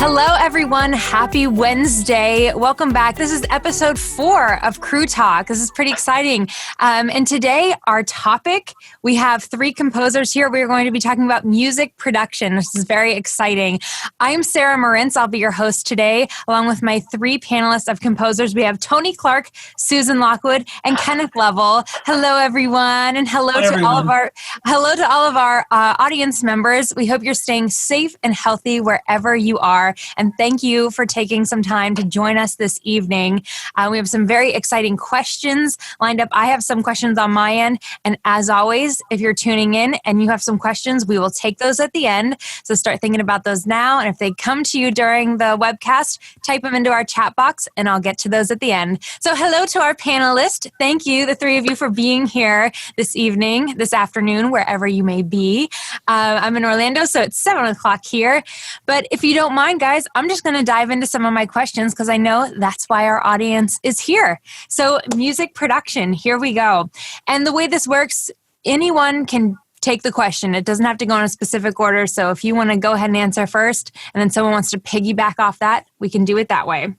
Hello, everyone. Happy Wednesday. Welcome back. This is episode 4 of Crew Talk. This is pretty exciting. And today, our topic, we have 3 composers here. We're going to be talking about music production. This is very exciting. I'm Sarah Marintz. I'll be your host today, along with my 3 panelists of composers. We have Tony Clark, Susan Lockwood, and Kenneth Lovell. Hello, everyone. And hello to all of our audience members. We hope you're staying safe and healthy wherever you are. And thank you for taking some time to join us this evening. We have some very exciting questions lined up. I have some questions on my end. And as always, if you're tuning in and you have some questions, we will take those at the end. So start thinking about those now. And if they come to you during the webcast, type them into our chat box and I'll get to those at the end. So hello to our panelists. Thank you, the 3 of you, for being here this evening, this afternoon, wherever you may be. I'm in Orlando, so it's 7 o'clock here. But if you don't mind, guys, I'm just going to dive into some of my questions because I know that's why our audience is here. So music production, here we go. And the way this works, anyone can take the question. It doesn't have to go in a specific order. So if you want to go ahead and answer first, and then someone wants to piggyback off that, we can do it that way.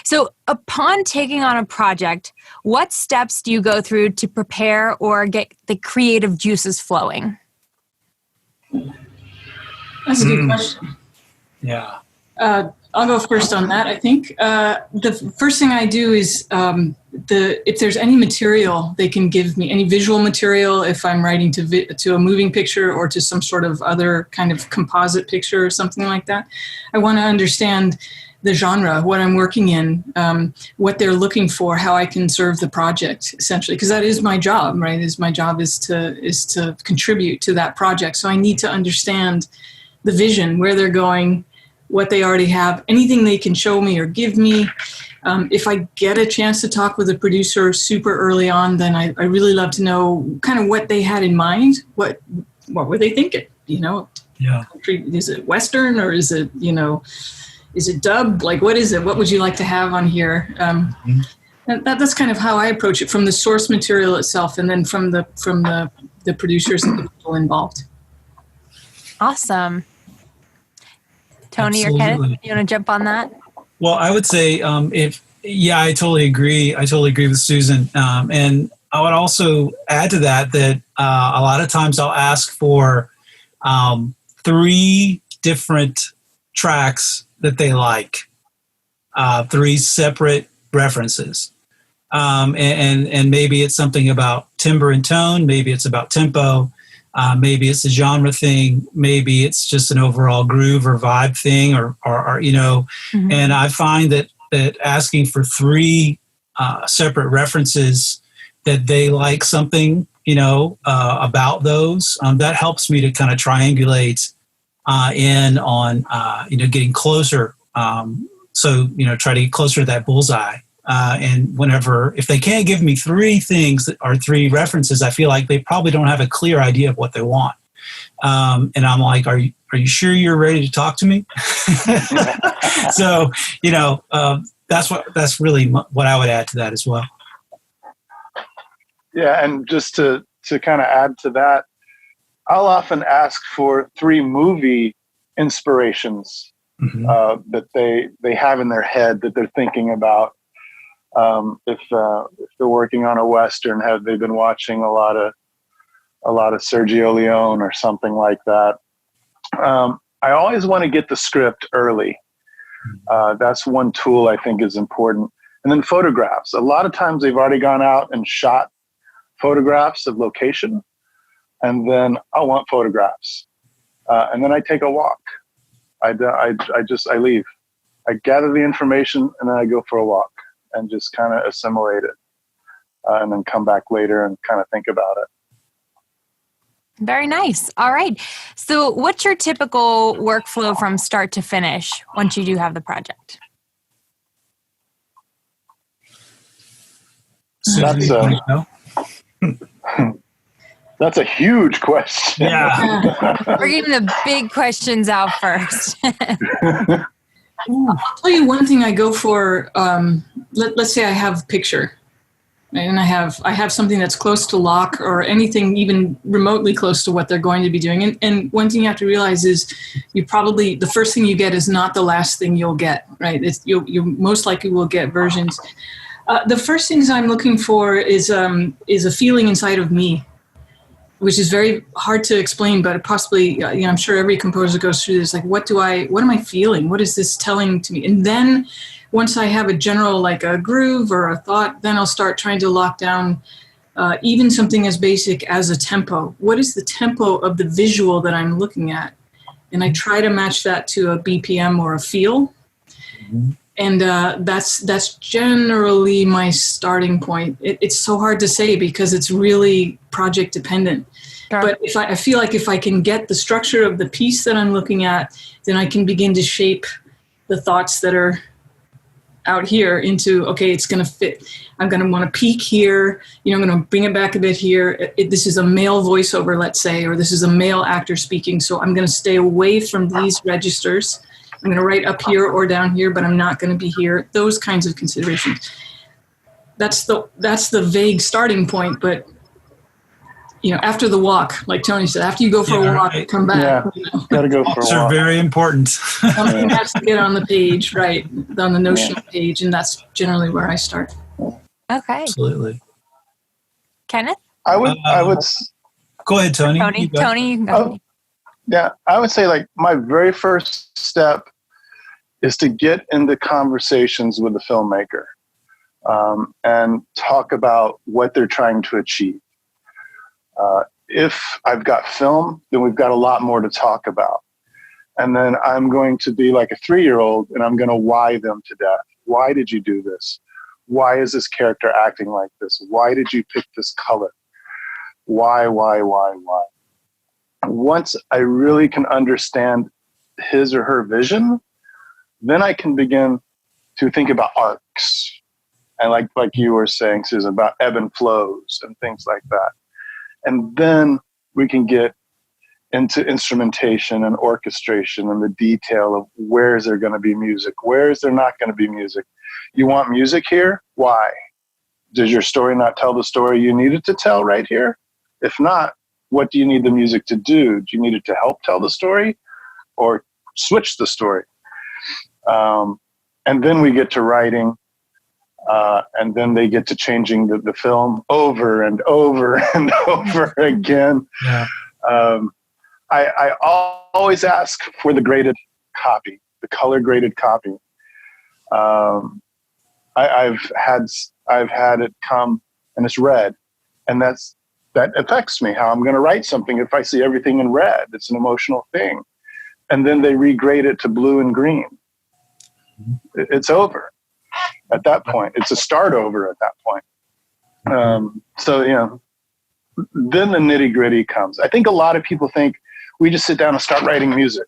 So upon taking on a project, what steps do you go through to prepare or get the creative juices flowing? That's a good question. Yeah. I'll go first on that, I think. The first thing I do is if there's any material they can give me, any visual material, if I'm writing to a moving picture or to some sort of other kind of composite picture or something like that, I want to understand the genre, what I'm working in, what they're looking for, how I can serve the project, essentially, because that is my job, right? My job is to contribute to that project. So I need to understand the vision, where they're going, what they already have, anything they can show me or give me. If I get a chance to talk with a producer super early on, then I really love to know kind of what they had in mind. What were they thinking? You know, Yeah. Is it Western or is it, is it dubbed? Like, what is it? What would you like to have on here? And that's kind of how I approach it, from the source material itself and then from the producers and the people involved. Awesome. Tony or Kenneth, you want to jump on that? Well, I would say I totally agree. I totally agree with Susan. And I would also add to that a lot of times I'll ask for 3 different tracks that they like, 3 separate references. And maybe it's something about timbre and tone. Maybe it's about tempo. Maybe it's a genre thing. Maybe it's just an overall groove or vibe thing, or Mm-hmm. And I find that asking for 3 separate references that they like something, about those, that helps me to kind of triangulate in on, getting closer. Try to get closer to that bullseye. And if they can't give me 3 things that are 3 references, I feel like they probably don't have a clear idea of what they want. And I'm like, are you sure you're ready to talk to me? So, that's really what I would add to that as well. Yeah. And just to kind of add to that, I'll often ask for 3 movie inspirations, mm-hmm. That they have in their head that they're thinking about. If they're working on a Western, have they been watching a lot of Sergio Leone or something like that? I always want to get the script early. That's one tool I think is important. And then photographs. A lot of times they've already gone out and shot photographs of location, and then I want photographs. And then I take a walk. I leave. I gather the information and then I go for a walk and just kind of assimilate it, and then come back later and kind of think about it. Very nice. All right. So what's your typical workflow from start to finish once you do have the project? That's a huge question. Yeah. We're getting the big questions out first. I'll tell you one thing I go for. Let's say I have a picture. And I have something that's close to lock or anything even remotely close to what they're going to be doing. And one thing you have to realize is the first thing you get is not the last thing you'll get, right? You most likely will get versions. The first things I'm looking for is a feeling inside of me, which is very hard to explain, but possibly, I'm sure every composer goes through this. Like, what am I feeling? What is this telling to me? And then once I have a general, like a groove or a thought, then I'll start trying to lock down even something as basic as a tempo. What is the tempo of the visual that I'm looking at? And I try to match that to a BPM or a feel. Mm-hmm. And that's generally my starting point. It's so hard to say because it's really project dependent. Sure. But I feel like if I can get the structure of the piece that I'm looking at, then I can begin to shape the thoughts that are out here into, okay, it's going to fit. I'm going to want to peak here. I'm going to bring it back a bit here. This is a male voiceover, let's say, or this is a male actor speaking. So I'm going to stay away from these registers. I'm going to write up here or down here, but I'm not going to be here. Those kinds of considerations. That's the vague starting point. But after the walk, like Tony said, after you go for a walk, come back. Yeah, got to go for a walk. Walks are very important. Something has to get on the page, right? On the notional page, and that's generally where I start. Okay. Absolutely. Kenneth? I would. Go ahead, Tony. Tony, you can go. Yeah, I would say like my very first step is to get into conversations with the filmmaker and talk about what they're trying to achieve. If I've got film, then we've got a lot more to talk about. And then I'm going to be like a 3-year-old and I'm going to why them to death. Why did you do this? Why is this character acting like this? Why did you pick this color? Why? Once I really can understand his or her vision, then I can begin to think about arcs. And like you were saying, Susan, about ebb and flows and things like that. And then we can get into instrumentation and orchestration and the detail of where is there going to be music? Where is there not going to be music? You want music here? Why? Does your story not tell the story you need it to tell right here? If not, what do you need the music to do? Do you need it to help tell the story or switch the story? And then we get to writing, and then they get to changing the film over and over and over again. Yeah. I always ask for the graded copy, the color graded copy. I've had it come and it's red, and that affects me, how I'm going to write something if I see everything in red. It's an emotional thing. And then they regrade it to blue and green. It's over at that point. It's a start over at that point. So, then the nitty gritty comes. I think a lot of people think we just sit down and start writing music.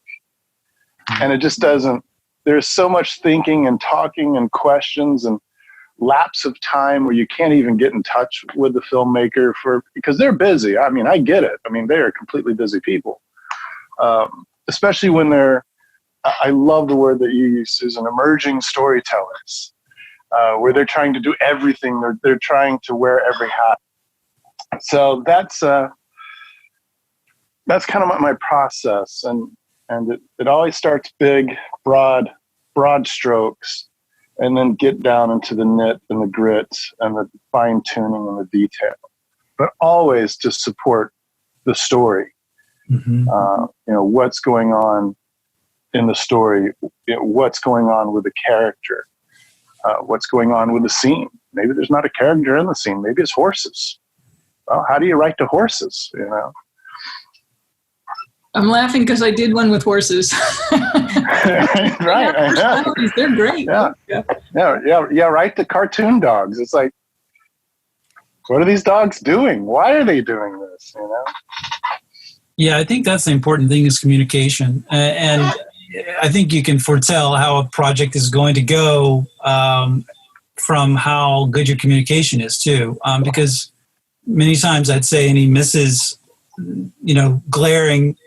And it just doesn't. There's so much thinking and talking and questions and lapse of time where you can't even get in touch with the filmmaker because they're busy. I mean, I get it. I mean, they are completely busy people, especially when I love the word that you use, Susan, emerging storytellers, where they're trying to do everything. They're trying to wear every hat. So that's kind of my process. And it always starts big, broad strokes, and then get down into the nit and the grit and the fine tuning and the detail, but always to support the story. Mm-hmm. What's going on in the story, what's going on with the character, what's going on with the scene. Maybe there's not a character in the scene. Maybe it's horses. Well, how do you write to horses? I'm laughing because I did one with horses. Right, I know. They're great. Yeah. Write to cartoon dogs. It's like, what are these dogs doing? Why are they doing this? Yeah, I think that's the important thing is communication, and I think you can foretell how a project is going to go from how good your communication is too, because many times I'd say any misses, glaring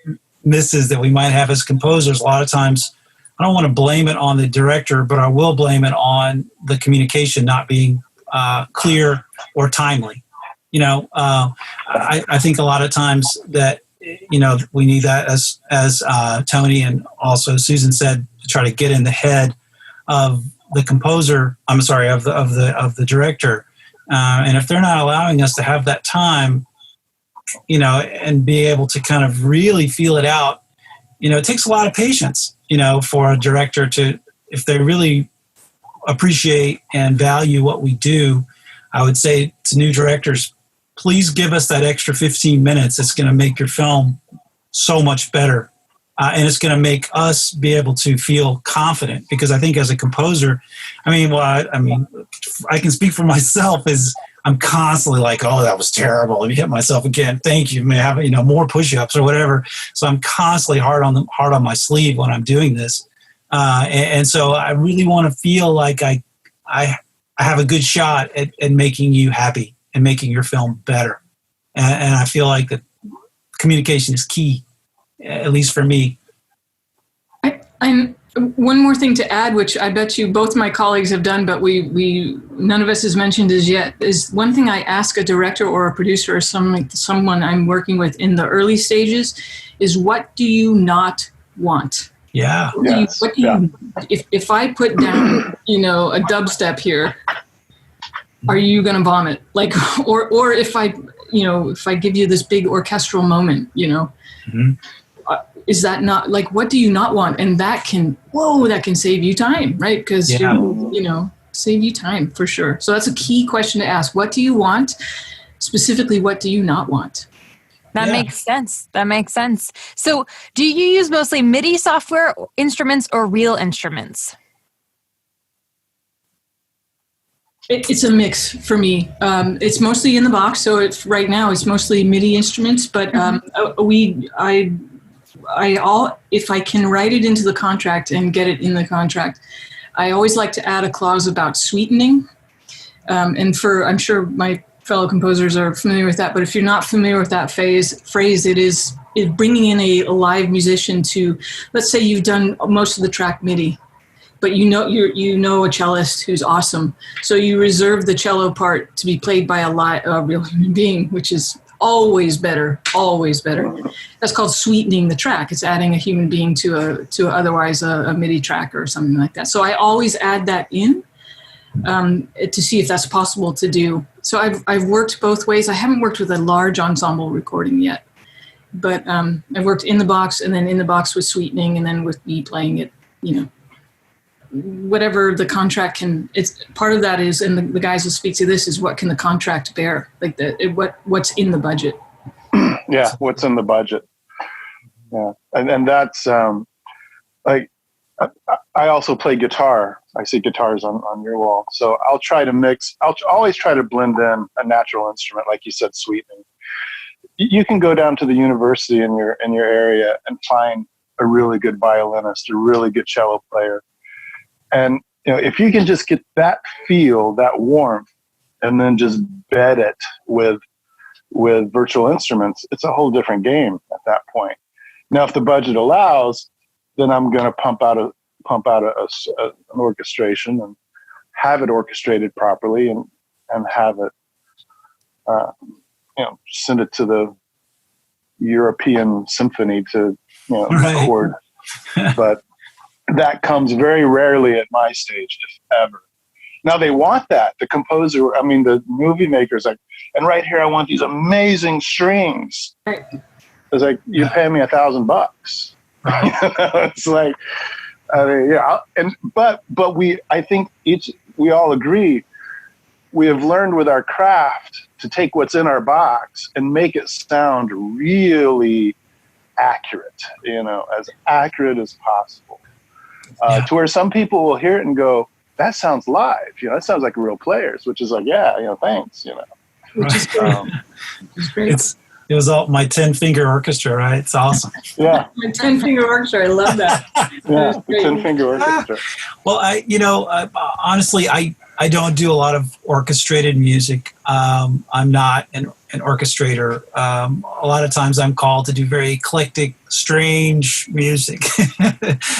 misses that we might have as composers, a lot of times I don't want to blame it on the director, but I will blame it on the communication not being clear or timely. I think a lot of times that, we need that, as Tony and also Susan said, to try to get in the head of the composer. I'm sorry, of the director. And if they're not allowing us to have that time, and be able to kind of really feel it out, it takes a lot of patience, for a director to, if they really appreciate and value what we do. I would say to new directors, please give us that extra 15 minutes. It's going to make your film so much better. And it's going to make us be able to feel confident, because I think as a composer, I can speak for myself, is I'm constantly like, oh, that was terrible. Let me hit myself again. Thank you. May have, more push-ups or whatever. So I'm constantly hard on my sleeve when I'm doing this. And so I really want to feel like I have a good shot at making you happy and making your film better. And I feel like that communication is key, at least for me. I'm one more thing to add, which I bet you both my colleagues have done, but we none of us has mentioned as yet, is one thing I ask a director or a producer or someone I'm working with in the early stages is, what do you not want? Yeah. If I put down, a dubstep here, are you going to vomit? Like, or if I give you this big orchestral moment, Mm-hmm. Is that not, like, what do you not want? And that can save you time, right? Because, save you time for sure. So that's a key question to ask. What do you want? Specifically, what do you not want? That makes sense. That makes sense. So do you use mostly MIDI software, instruments, or real instruments? It's a mix for me. It's mostly in the box. So right now it's mostly MIDI instruments, but if I can write it into the contract and get it in the contract, I always like to add a clause about sweetening. I'm sure my fellow composers are familiar with that, but if you're not familiar with that phrase, it is bringing in a live musician to, let's say you've done most of the track MIDI, but you know a cellist who's awesome, so you reserve the cello part to be played by a real human being, which is always better. That's called sweetening the track. It's adding a human being to otherwise a MIDI track or something like that. So I always add that in to see if that's possible to do. So I've worked both ways. I haven't worked with a large ensemble recording yet, but I've worked in the box and then in the box with sweetening and then with me playing it, whatever the contract can. It's part of that is, and the guys will speak to this, is what can the contract bear, like what's in the budget. Yeah, what's in the budget. Yeah, and that's like, I also play guitar. I see guitars on your wall, so I'll try to mix. I'll always try to blend in a natural instrument, like you said, sweetening. You can go down to the university in your area and find a really good violinist, a really good cello player. And if you can just get that feel, that warmth, and then just bed it with virtual instruments, it's a whole different game at that point. Now, if the budget allows, then I'm going to pump out an orchestration and have it orchestrated properly, and have it, send it to the European symphony to record. But that comes very rarely at my stage, if ever. Now they want that. The composer, the movie maker's like, and right here I want these amazing strings. It's like, you pay me $1,000. It's like, I think we all agree, we have learned with our craft to take what's in our box and make it sound really accurate, as accurate as possible. To where some people will hear it and go, that sounds live, that sounds like real players, which is like, thanks, Which is great. It was all my 10-finger orchestra, right? It's awesome. Yeah. My 10-finger orchestra, I love that. Yeah, the 10-finger orchestra. Well, honestly, I don't do a lot of orchestrated music. I'm not an orchestrator. A lot of times I'm called to do very eclectic, strange music.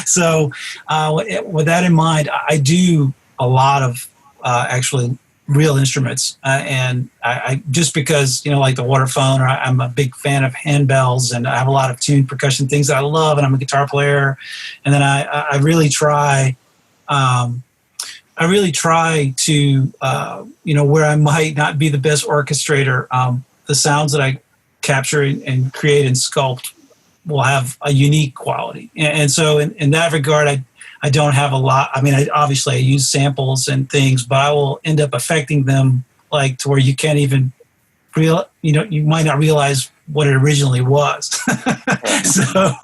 So with that in mind, I do a lot of actually real instruments. And I just because, like the Waterphone, or I'm a big fan of handbells, and I have a lot of tuned percussion things that I love, and I'm a guitar player. And then I really try, to, where I might not be the best orchestrator, the sounds that I capture and create and sculpt will have a unique quality. And so in that regard, I don't have a lot. I mean, obviously I use samples and things, but I will end up affecting them like to where you can't even you might not realize what it originally was. So,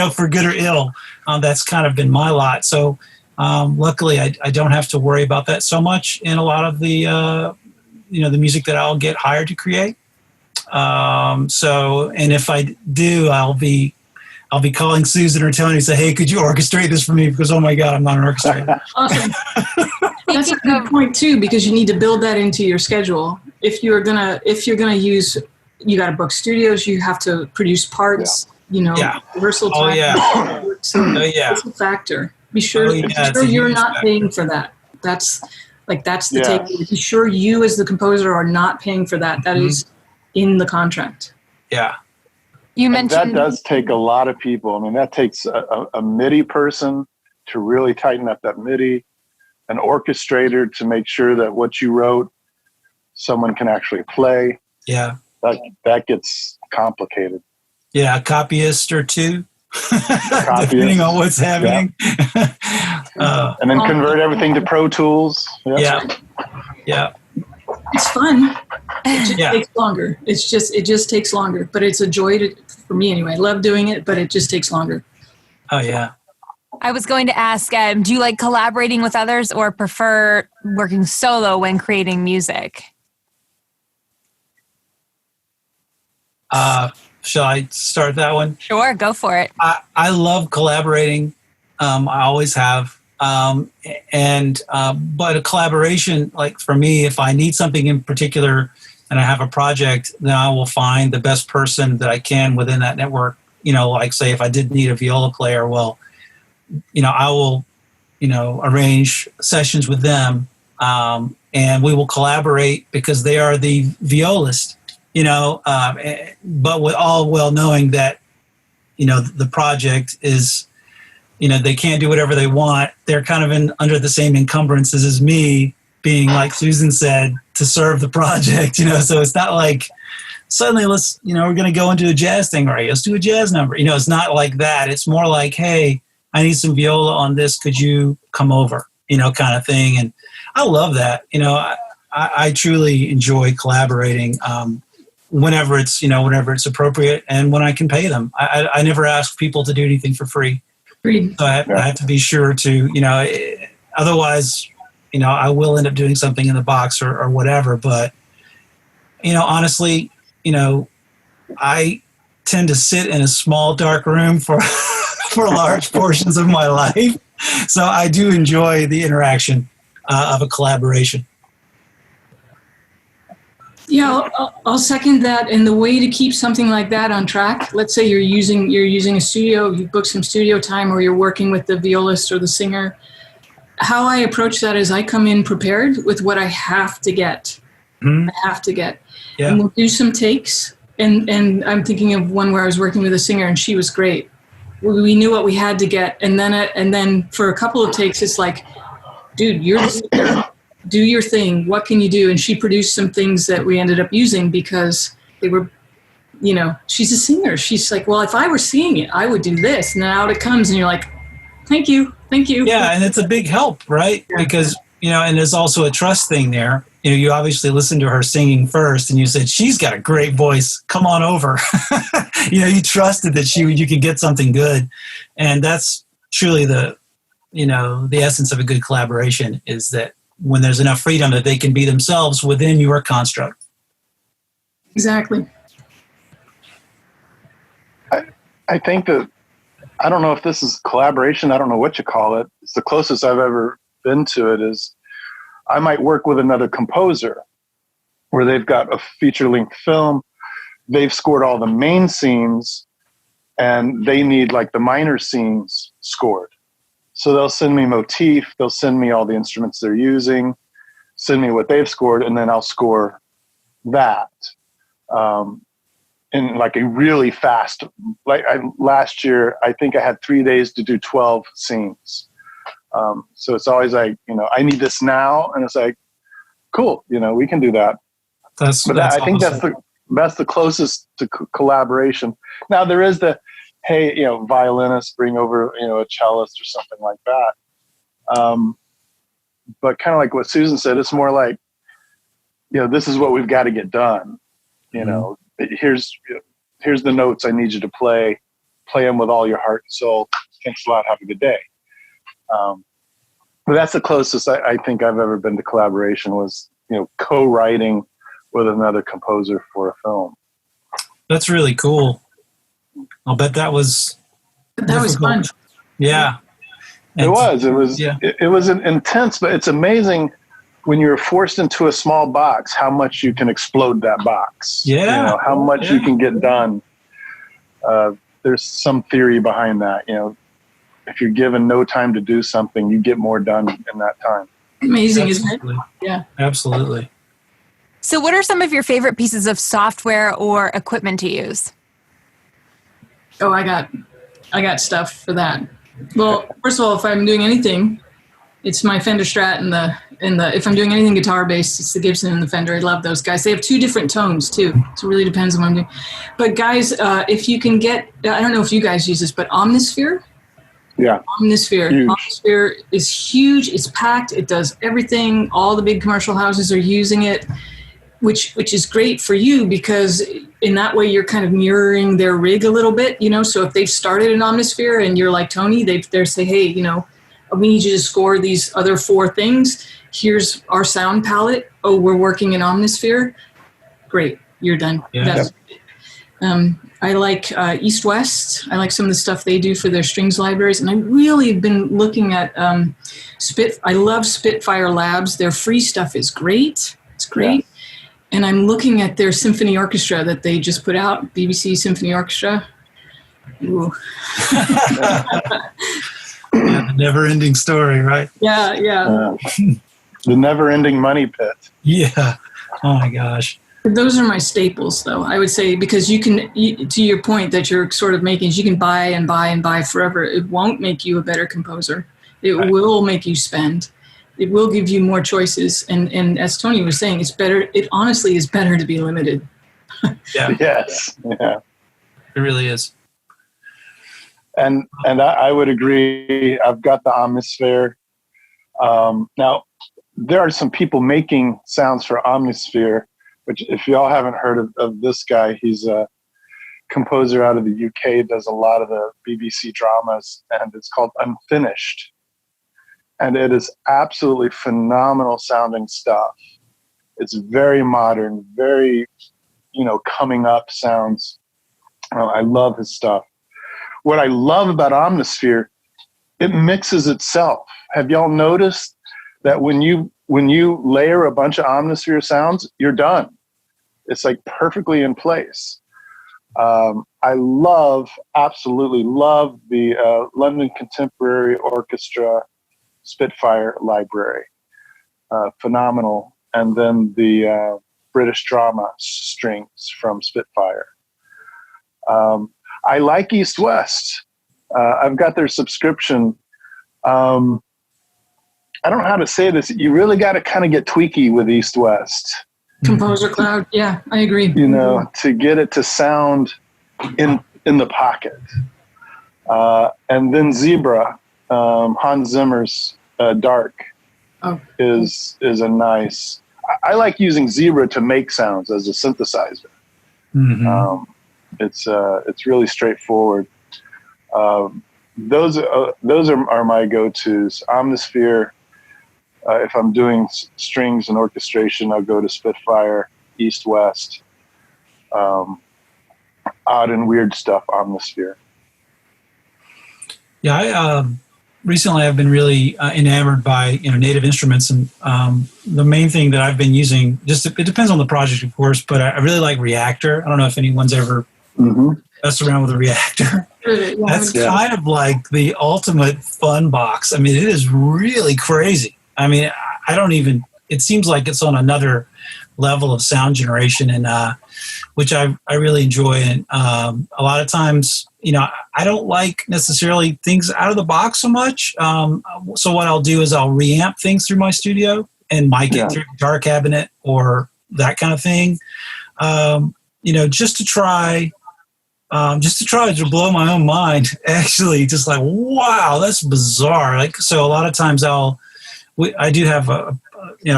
for good or ill, that's kind of been my lot. So luckily I don't have to worry about that so much in a lot of the, the music that I'll get hired to create. And if I do, I'll be calling Susan or Tony and say, hey, could you orchestrate this for me? Because, oh my God, I'm not an orchestrator. Awesome. That's a good point too, because you need to build that into your schedule. If you're gonna use, you got to book studios, you have to produce parts, rehearsal time. Oh yeah. So it's a factor. Be sure, you're not paying for that. That's the take. Be sure you as the composer are not paying for that. That is in the contract. Yeah. You mentioned that does take a lot of people. I mean, that takes a MIDI person to really tighten up that MIDI, an orchestrator to make sure that what you wrote, someone can actually play. Yeah. That gets complicated. Yeah, a copyist or two, depending on what's happening. Yeah. And then convert everything to Pro Tools. Yeah. Yeah. It's fun. It just takes longer. It just takes longer, but it's a joy for me anyway. I love doing it, but it just takes longer. Oh yeah. I was going to ask, do you like collaborating with others or prefer working solo when creating music? Shall I start that one? Sure, go for it. I love collaborating. I always have. But a collaboration, like for me, if I need something in particular and I have a project, then I will find the best person that I can within that network. Like say if I did need a viola player, well, I will, arrange sessions with them, and we will collaborate because they are the violist, but with all well knowing that, the project is, they can't do whatever they want. They're kind of under the same encumbrances as me, being like Susan said, to serve the project, so it's not like suddenly let's, we're going to go into a jazz thing, right? Let's do a jazz number. It's not like that. It's more like, hey, I need some viola on this. Could you come over, kind of thing. And I love that. I truly enjoy collaborating, whenever it's appropriate and when I can pay them. I never ask people to do anything for free. So I have to be sure to, otherwise, I will end up doing something in the box or whatever. But, honestly, I tend to sit in a small, dark room for large portions of my life. So I do enjoy the interaction of a collaboration. Yeah, I'll second that. And the way to keep something like that on track, let's say you're using a studio, you book some studio time, or you're working with the violist or the singer. How I approach that is I come in prepared with what I have to get. Mm-hmm. I have to get. Yeah. And we'll do some takes. And I'm thinking of one where I was working with a singer and she was great. We knew what we had to get. And then for a couple of takes, it's like, dude, you're the singer. Do your thing. What can you do? And she produced some things that we ended up using because they were, she's a singer. She's like, well, if I were singing it, I would do this. And then out it comes and you're like, thank you. Yeah, and it's a big help, right? Yeah. Because, and there's also a trust thing there. You obviously listened to her singing first and you said, she's got a great voice. Come on over. You trusted that you could get something good. And that's truly the essence of a good collaboration is that when there's enough freedom that they can be themselves within your construct. Exactly. I think that, I don't know if this is collaboration. I don't know what you call it. It's the closest I've ever been to it is I might work with another composer where they've got a feature-length film. They've scored all the main scenes and they need like the minor scenes scored. So they'll send me motif. They'll send me all the instruments they're using. send me what they've scored, and then I'll score that in like a really fast. Last year, I think I had 3 days to do 12 scenes. So it's always like, I need this now, and it's like, cool, we can do that. I think that's the closest to collaboration. Now there is the, hey, violinist, bring over, a cellist or something like that. But kind of like what Susan said, it's more like, this is what we've got to get done. Here's the notes I need you to play them with all your heart and soul. Thanks a lot. Have a good day. But that's the closest I think I've ever been to collaboration, was, co-writing with another composer for a film. That's really cool. I'll bet that was fun. Yeah. It was intense, but it's amazing when you're forced into a small box, how much you can explode that box. Yeah. How much you can get done. There's some theory behind that. If you're given no time to do something, you get more done in that time. Amazing, isn't it? Yeah. Absolutely. So what are some of your favorite pieces of software or equipment to use? Oh, I got stuff for that. Well, first of all, if I'm doing anything, it's my Fender Strat and the if I'm doing anything guitar based, it's the Gibson and the Fender. I love those guys. They have 2 different tones too. So it really depends on what I'm doing. But guys, if you can get, I don't know if you guys use this, but Omnisphere. Yeah. Omnisphere. Huge. Omnisphere is huge. It's packed. It does everything. All the big commercial houses are using it, which is great for you, because in that way you're kind of mirroring their rig a little bit, So if they've started an Omnisphere and you're like Tony, they say, hey, we need you to score these other 4 things. Here's our sound palette. Oh, we're working in Omnisphere. Great, you're done. Yeah. I like East West. I like some of the stuff they do for their strings libraries, and I really have been looking at I love Spitfire Labs. Their free stuff is great. It's great. Yeah. And I'm looking at their symphony orchestra that they just put out, BBC Symphony Orchestra. Ooh. The never-ending story, right? Yeah. The never-ending money pit. Yeah. Oh my gosh. Those are my staples, though, I would say, because to your point that you're sort of making, is you can buy and buy and buy forever. It won't make you a better composer. It will make you spend. It will give you more choices. And as Tony was saying, it's better. It honestly is better to be limited. Yeah. Yes. Yeah. It really is. And I would agree. I've got the Omnisphere. Now, there are some people making sounds for Omnisphere, which if y'all haven't heard of this guy, he's a composer out of the UK, does a lot of the BBC dramas, and it's called Unfinished. And it is absolutely phenomenal sounding stuff. It's very modern, very, coming up sounds. I love his stuff. What I love about Omnisphere, it mixes itself. Have y'all noticed that when you layer a bunch of Omnisphere sounds, you're done? It's like perfectly in place. I absolutely love the London Contemporary Orchestra Spitfire library. Phenomenal. And then the British drama strings from Spitfire. I like East West. I've got their subscription. I don't know how to say this. You really got to kind of get tweaky with East West. Composer Cloud. Yeah, I agree. To get it to sound in the pocket. And then Zebra, Hans Zimmer's Dark is a nice. I like using Zebra to make sounds as a synthesizer. Mm-hmm. It's really straightforward. Those are my go-tos. Omnisphere. If I'm doing strings and orchestration, I'll go to Spitfire, East West. Odd and weird stuff, Omnisphere. Yeah, recently I've been really enamored by native instruments, and the main thing that I've been using, it depends on the project, of course, but I really like Reactor. I don't know if anyone's ever messed around with a Reactor. That's kind of like the ultimate fun box. I mean, it is really crazy. I mean, I don't even it seems like it's on another level of sound generation, and which I really enjoy. And a lot of times, I don't like necessarily things out of the box so much. So what I'll do is I'll reamp things through my studio and mic it through Guitar Cabinet or that kind of thing. Just to try to blow my own mind. Actually, just like, wow, that's bizarre. Like, so a lot of times I do have a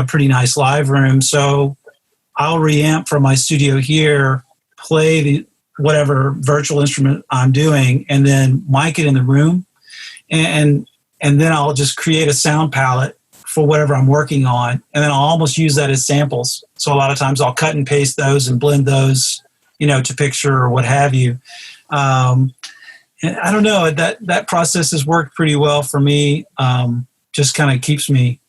pretty nice live room, so I'll reamp from my studio here, play whatever virtual instrument I'm doing, and then mic it in the room, and then I'll just create a sound palette for whatever I'm working on, and then I'll almost use that as samples. So a lot of times I'll cut and paste those and blend those, to picture or what have you. And I don't know, that process has worked pretty well for me. Just kind of keeps me,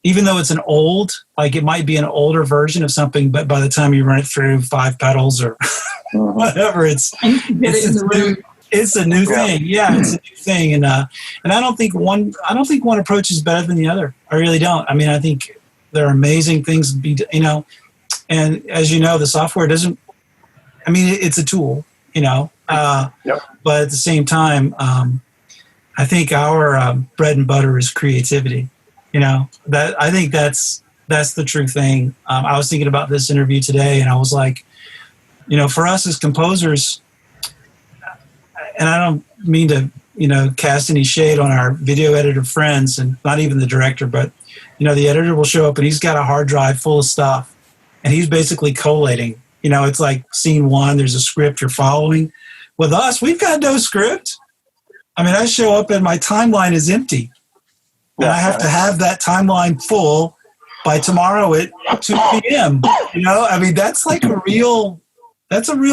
even though it's it might be an older version of something, but by the time you run it through 5 pedals or whatever, it's a new thing. Yeah, it's a new thing. And I don't think one approach is better than the other. I really don't. I mean, I think there are amazing things and as you know, the software doesn't, it's a tool, but at the same time, I think our bread and butter is creativity. That I think that's the true thing. I was thinking about this interview today, and I was like, for us as composers, and I don't mean to, cast any shade on our video editor friends, and not even the director, but the editor will show up and he's got a hard drive full of stuff, and he's basically collating. It's like scene 1, there's a script you're following. With us, we've got no script. I show up and my timeline is empty. And I have to have that timeline full by tomorrow at 2 p.m. That's like a real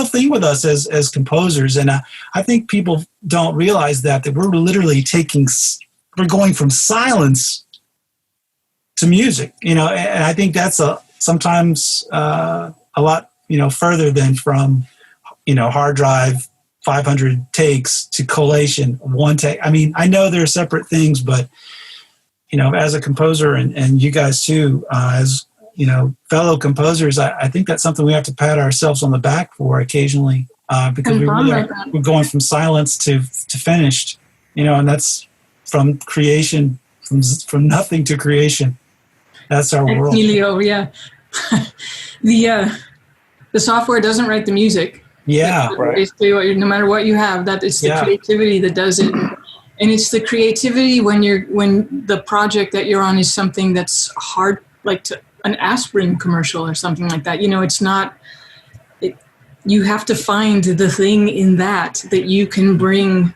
thing with us as composers. And I think people don't realize that we're literally we're going from silence to music, and I think that's sometimes a lot, further than from, hard drive, 500 takes to collation, one take. I know they're separate things, but, as a composer and you guys too, as, fellow composers, I think that's something we have to pat ourselves on the back for occasionally, because we're going from silence to finished, and that's from creation, from nothing to creation. That's our world. Emilio, yeah. The software doesn't write the music. Yeah, right. Basically, no matter what you have, that it's the creativity that does it, and it's the creativity when the project that you're on is something that's hard, like an aspirin commercial or something like that. It's not. You have to find the thing in that you can bring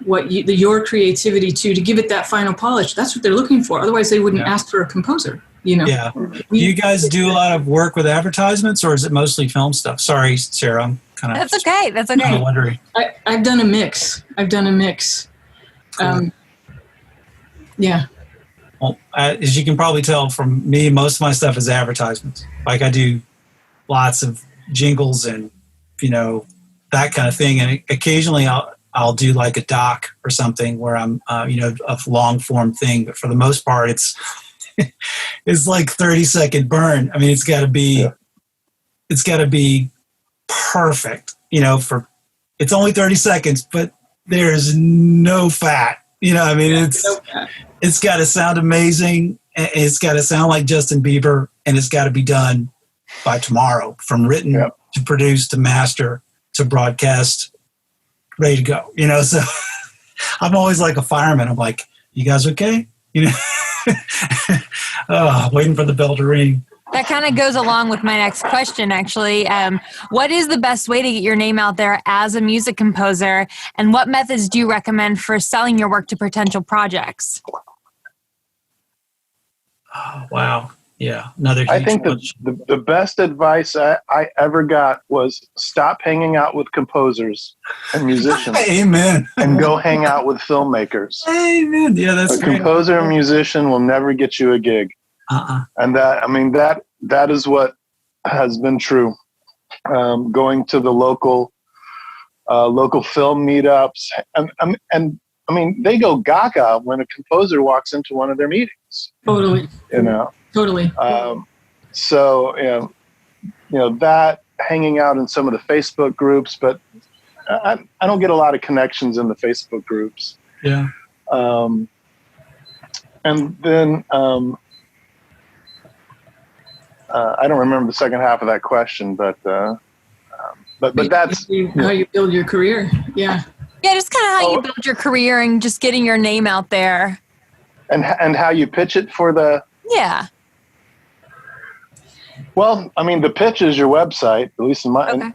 your creativity to give it that final polish. That's what they're looking for. Otherwise, they wouldn't ask for a composer. Yeah. Do you guys do a lot of work with advertisements, or is it mostly film stuff? Sorry, Sarah, I'm kind of. That's okay. That's okay. I'm wondering. I've done a mix. Cool. Yeah. Well, as you can probably tell from me, most of my stuff is advertisements. Like I do lots of jingles and that kind of thing, and occasionally I'll do like a doc or something where I'm a long form thing. But for the most part, it's like 30-second burn. It's got to be perfect. It's only 30 seconds, but there's no fat. It's got to sound amazing. It's got to sound like Justin Bieber, and it's got to be done by tomorrow, from written to produce to master to broadcast, ready to go. So I'm always like a fireman. I'm like, you guys okay? Waiting for the bell to ring. That kind of goes along with my next question, actually. What is the best way to get your name out there as a music composer, and what methods do you recommend for selling your work to potential projects? Oh, wow. Yeah, another huge I think the best advice I ever got was stop hanging out with composers and musicians. Amen. And go hang out with filmmakers. Amen. Yeah, that's a composer and musician will never get you a gig. And that is what has been true. Going to the local film meetups, and they go gaga when a composer walks into one of their meetings. Totally. Totally. So, that, hanging out in some of the Facebook groups, but I don't get a lot of connections in the Facebook groups. Yeah. And then I don't remember the second half of that question, but that's how you build your career. Yeah. Yeah, just kind of how you build your career and just getting your name out there. And how you pitch it for the... Yeah. Well, I mean, the pitch is your website, at least in my,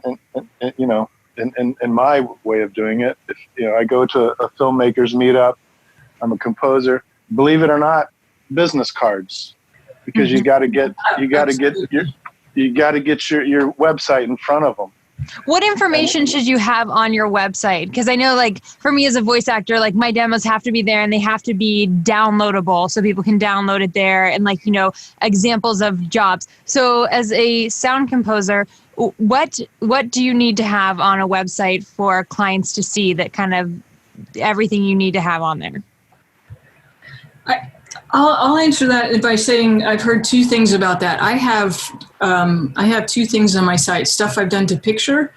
in my way of doing it. If, I go to a filmmakers meetup, I'm a composer. Believe it or not, business cards, because you got to get your website in front of them. What information should you have on your website? Because I know, like, for me as a voice actor, like, my demos have to be there and they have to be downloadable so people can download it there, and, like, examples of jobs. So as a sound composer, what do you need to have on a website for clients to see that kind of everything you need to have on there? I'll answer that by saying I've heard two things about that. I have two things on my site: stuff I've done to picture,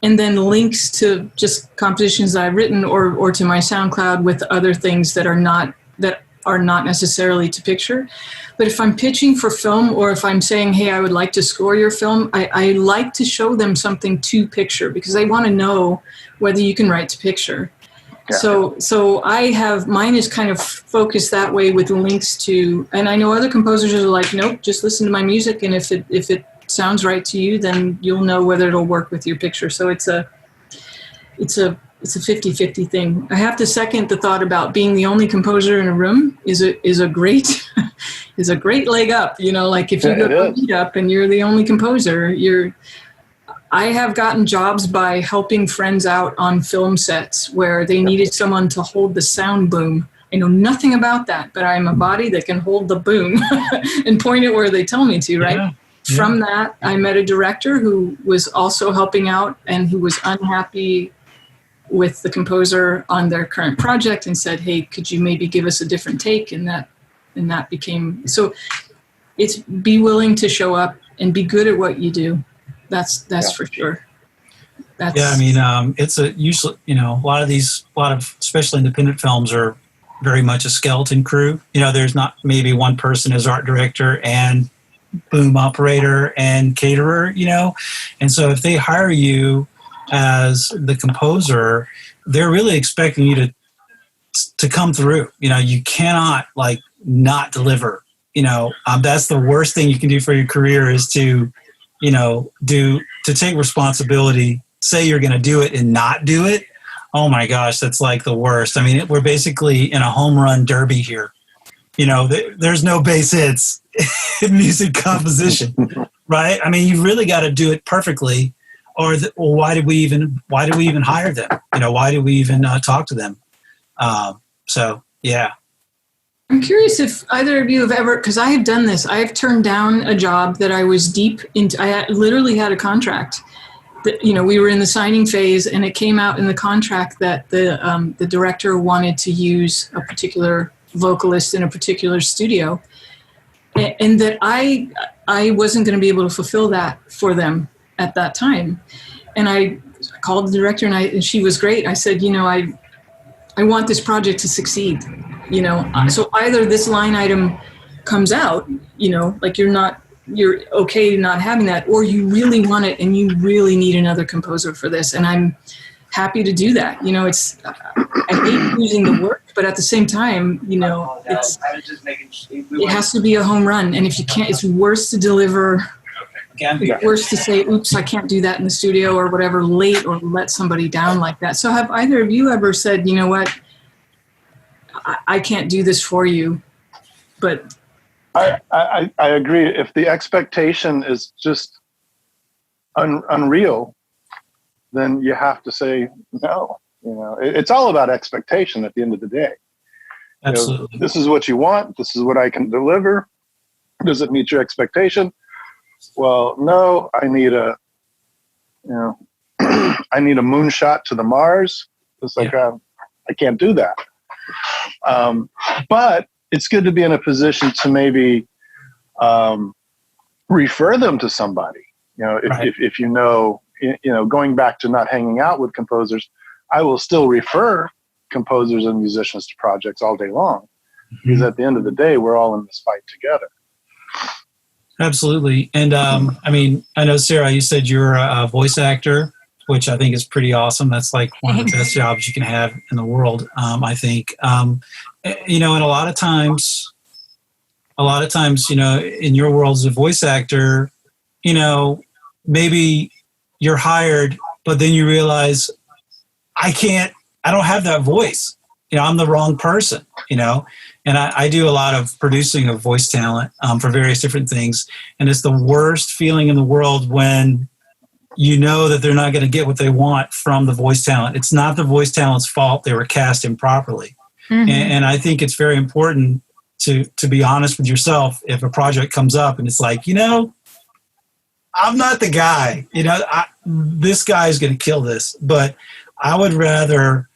and then links to just compositions that I've written, or to my SoundCloud with other things that are not necessarily to picture. But if I'm pitching for film, or if I'm saying, hey, I would like to score your film, I like to show them something to picture, because I want to know whether you can write to picture. Yeah. So I have, mine is kind of focused that way with links to, and I know other composers are like, nope, just listen to my music, and if it sounds right to you, then you'll know whether it'll work with your picture. So it's a 50-50 thing. I have to second the thought about being the only composer in a room is a great leg up. Like if you go to a meetup and you're the only composer, I have gotten jobs by helping friends out on film sets where they needed someone to hold the sound boom. I know nothing about that, but I'm a body that can hold the boom and point it where they tell me to, right? Yeah. From that, I met a director who was also helping out and who was unhappy with the composer on their current project and said, hey, could you maybe give us a different take? And that became, so it's be willing to show up and be good at what you do. That's for sure. It's usually, a lot of especially independent films are very much a skeleton crew. There's not maybe one person as art director and boom operator and caterer, and so if they hire you as the composer, they're really expecting you to come through. You cannot not deliver. That's the worst thing you can do for your career is to take responsibility, say you're going to do it and not do it. Oh my gosh, that's like the worst. We're basically in a home run derby here. There's no base hits in music composition, right? You really got to do it perfectly, or why did we even hire them? Why did we even talk to them? Yeah. I'm curious if either of you have ever, because I have done this, I have turned down a job that I was deep into. I literally had a contract that, we were in the signing phase, and it came out in the contract that the director wanted to use a particular vocalist in a particular studio, and that I wasn't going to be able to fulfill that for them at that time. And I called the director, and she was great. I said, I want this project to succeed. So either this line item comes out, you're okay not having that, or you really want it and you really need another composer for this. And I'm happy to do that. I hate losing the work, but at the same time, it has to be a home run. And if you can't, it's worse to deliver. It's worse to say, oops, I can't do that in the studio or whatever, late, or let somebody down like that. So have either of you ever said, you know what? I can't do this for you, but I agree. If the expectation is just unreal, then you have to say no. It's all about expectation at the end of the day. Absolutely. This is what you want. This is what I can deliver. Does it meet your expectation? Well, no. I need a moonshot to the Mars. It's like I can't do that. But it's good to be in a position to maybe refer them to somebody. If you know, going back to not hanging out with composers, I will still refer composers and musicians to projects all day long, because at the end of the day, we're all in this fight together. Absolutely. And I know, Sarah, you said you're a voice actor, which I think is pretty awesome. That's like one of the best jobs you can have in the world, I think. And a lot of times, in your world as a voice actor, maybe you're hired, but then you realize I don't have that voice. I'm the wrong person, and I do a lot of producing of voice talent for various different things. And it's the worst feeling in the world when you know that they're not going to get what they want from the voice talent. It's not the voice talent's fault. They were cast improperly. Mm-hmm. And I think it's very important to be honest with yourself if a project comes up and it's like, I'm not the guy, this guy is going to kill this. But I would rather,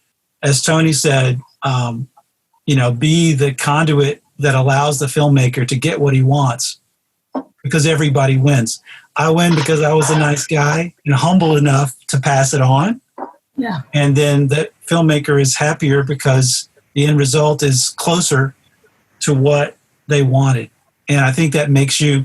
as Tony said, be the conduit that allows the filmmaker to get what he wants, because everybody wins. I win because I was a nice guy and humble enough to pass it on. Yeah. And then the filmmaker is happier because the end result is closer to what they wanted. And I think that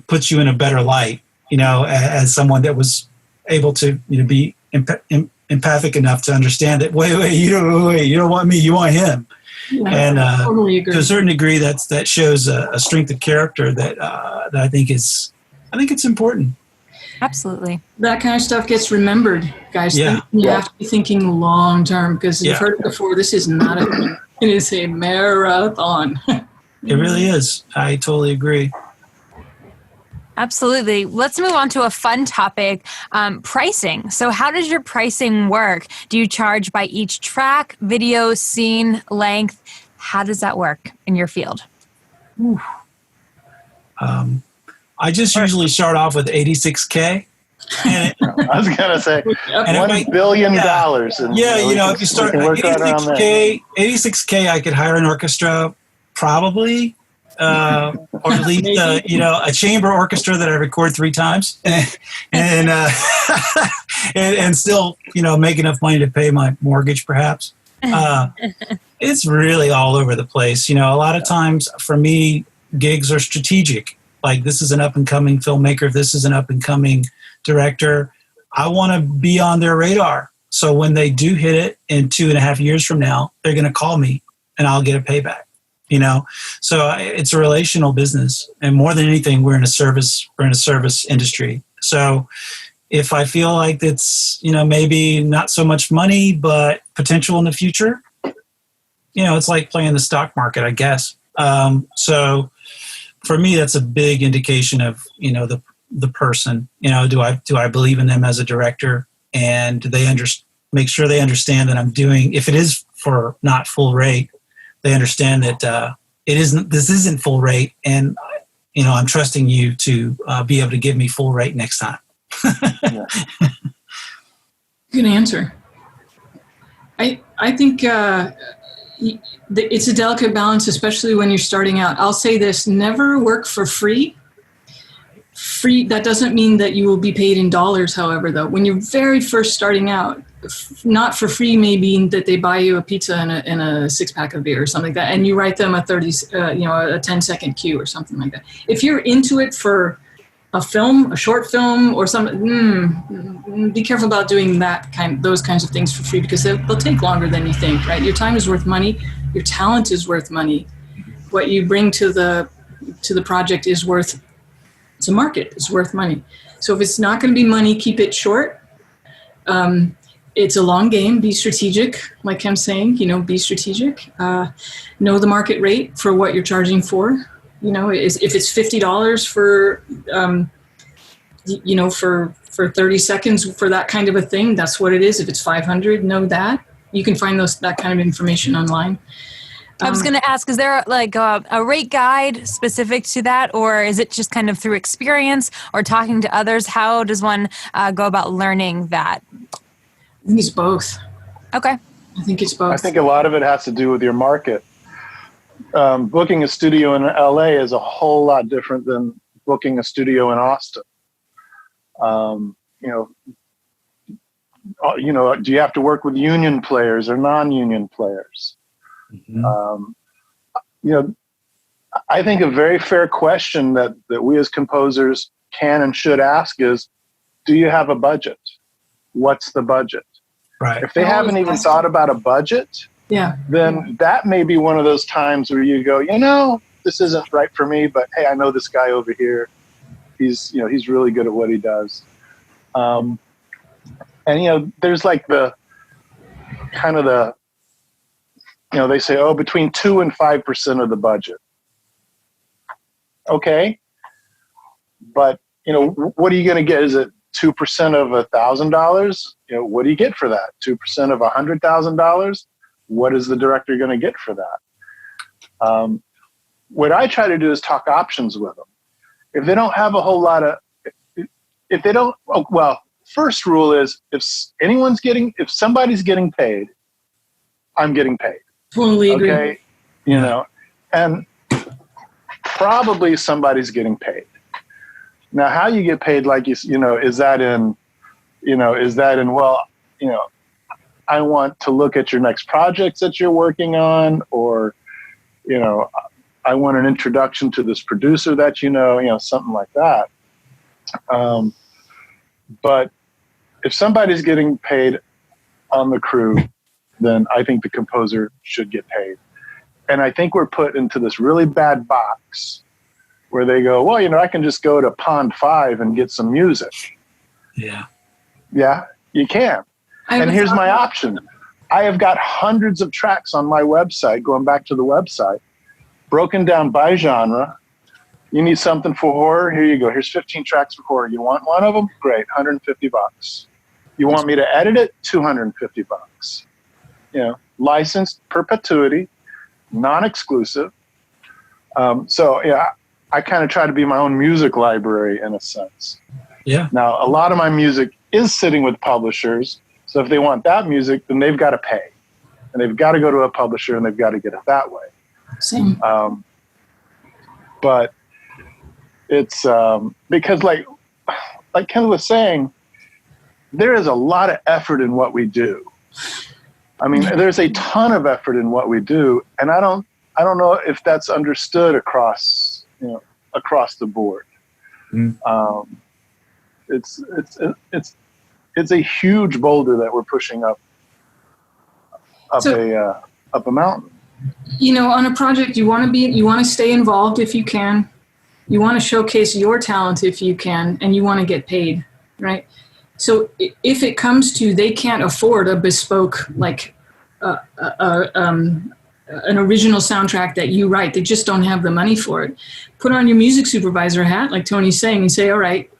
puts you in a better light, as someone that was able to be empathic enough to understand that, wait, you don't want me, you want him. Yeah, and totally agree. To a certain degree, that shows a strength of character that I think it's important. Absolutely. That kind of stuff gets remembered, guys. Yeah. You have to be thinking long term, because you've heard it before. This is not it is a marathon. It really is. I totally agree. Absolutely. Let's move on to a fun topic, pricing. So how does your pricing work? Do you charge by each track, video, scene, length? How does that work in your field? I just usually start off with $86K. I was going to say $1 billion. If you start at $86K, I could hire an orchestra, probably. Or at least a chamber orchestra that I record 3 times, and still make enough money to pay my mortgage, perhaps. It's really all over the place. A lot of times for me, gigs are strategic. Like, this is an up and coming filmmaker, this is an up and coming director. I want to be on their radar, so when they do hit it in 2.5 years from now, they're going to call me and I'll get a payback. So it's a relational business, and more than anything, we're in a service industry. So if I feel like it's, maybe not so much money, but potential in the future, it's like playing the stock market, I guess. So for me, that's a big indication of, the person, do I believe in them as a director, and do they make sure they understand that I'm doing, if it is for not full rate, they understand that this isn't full rate, and I'm trusting you to be able to give me full rate next time. Good answer. I think it's a delicate balance, especially when you're starting out. I'll say this: never work for free. That doesn't mean that you will be paid in dollars. However, though, when you're very first starting out, not for free may mean that they buy you a pizza and a 6-pack of beer or something like that, and you write them a 10-second cue or something like that. If you're into it for a short film or something, be careful about doing those kinds of things for free, because they'll take longer than you think, right? Your time is worth money. Your talent is worth money. What you bring to the project is worth, it's a market, it's worth money. So if it's not going to be money, keep it short. It's a long game. Be strategic, like I'm saying. Be strategic. Know the market rate for what you're charging for. If it's $50 for 30 seconds for that kind of a thing, that's what it is. If it's $500, know that. You can find that kind of information online. I was going to ask, is there like a rate guide specific to that, or is it just kind of through experience or talking to others? How does one go about learning that? I think it's both. Okay. I think it's both. I think a lot of it has to do with your market. Booking a studio in LA is a whole lot different than booking a studio in Austin. Do you have to work with union players or non-union players? Mm-hmm. I think a very fair question that we as composers can and should ask is, do you have a budget? What's the budget? Right. If they haven't even thought about a budget, then that may be one of those times where you go, this isn't right for me, but hey, I know this guy over here. He's really good at what he does. There's like the kind of the, they say, between 2 and 5% of the budget. Okay. But, what are you going to get? Is it 2% of $1,000? What do you get for that? 2% of $100,000? What is the director going to get for that? What I try to do is talk options with them. If they don't have a whole lot of, first rule is if somebody's getting paid, I'm getting paid. Totally agree. Okay. And probably somebody's getting paid. Now, how you get paid, is that in, I want to look at your next projects that you're working on, or, I want an introduction to this producer that something like that. But if somebody's getting paid on the crew, then I think the composer should get paid. And I think we're put into this really bad box where they go, I can just go to Pond 5 and get some music. Yeah. Yeah, you can. And here's my option. I have got hundreds of tracks on my website, going back to the website, broken down by genre. You need something for horror? Here you go. Here's 15 tracks for horror. You want one of them? Great, $150. You want me to edit it? $250. Licensed, perpetuity, non-exclusive. I kind of try to be my own music library in a sense. Yeah. Now, a lot of my music is sitting with publishers. So if they want that music, then they've got to pay. And they've got to go to a publisher and they've got to get it that way. Same. But it's because like Ken was saying, there is a lot of effort in what we do. I mean, there's a ton of effort in what we do, and I don't know if that's understood across the board. Mm. It's a huge boulder that we're pushing up a mountain. On a project, you want to stay involved if you can. You want to showcase your talent if you can, and you want to get paid, right? So if it comes to they can't afford a bespoke, like an original soundtrack that you write, they just don't have the money for it, put on your music supervisor hat, like Tony's saying, and say, all right,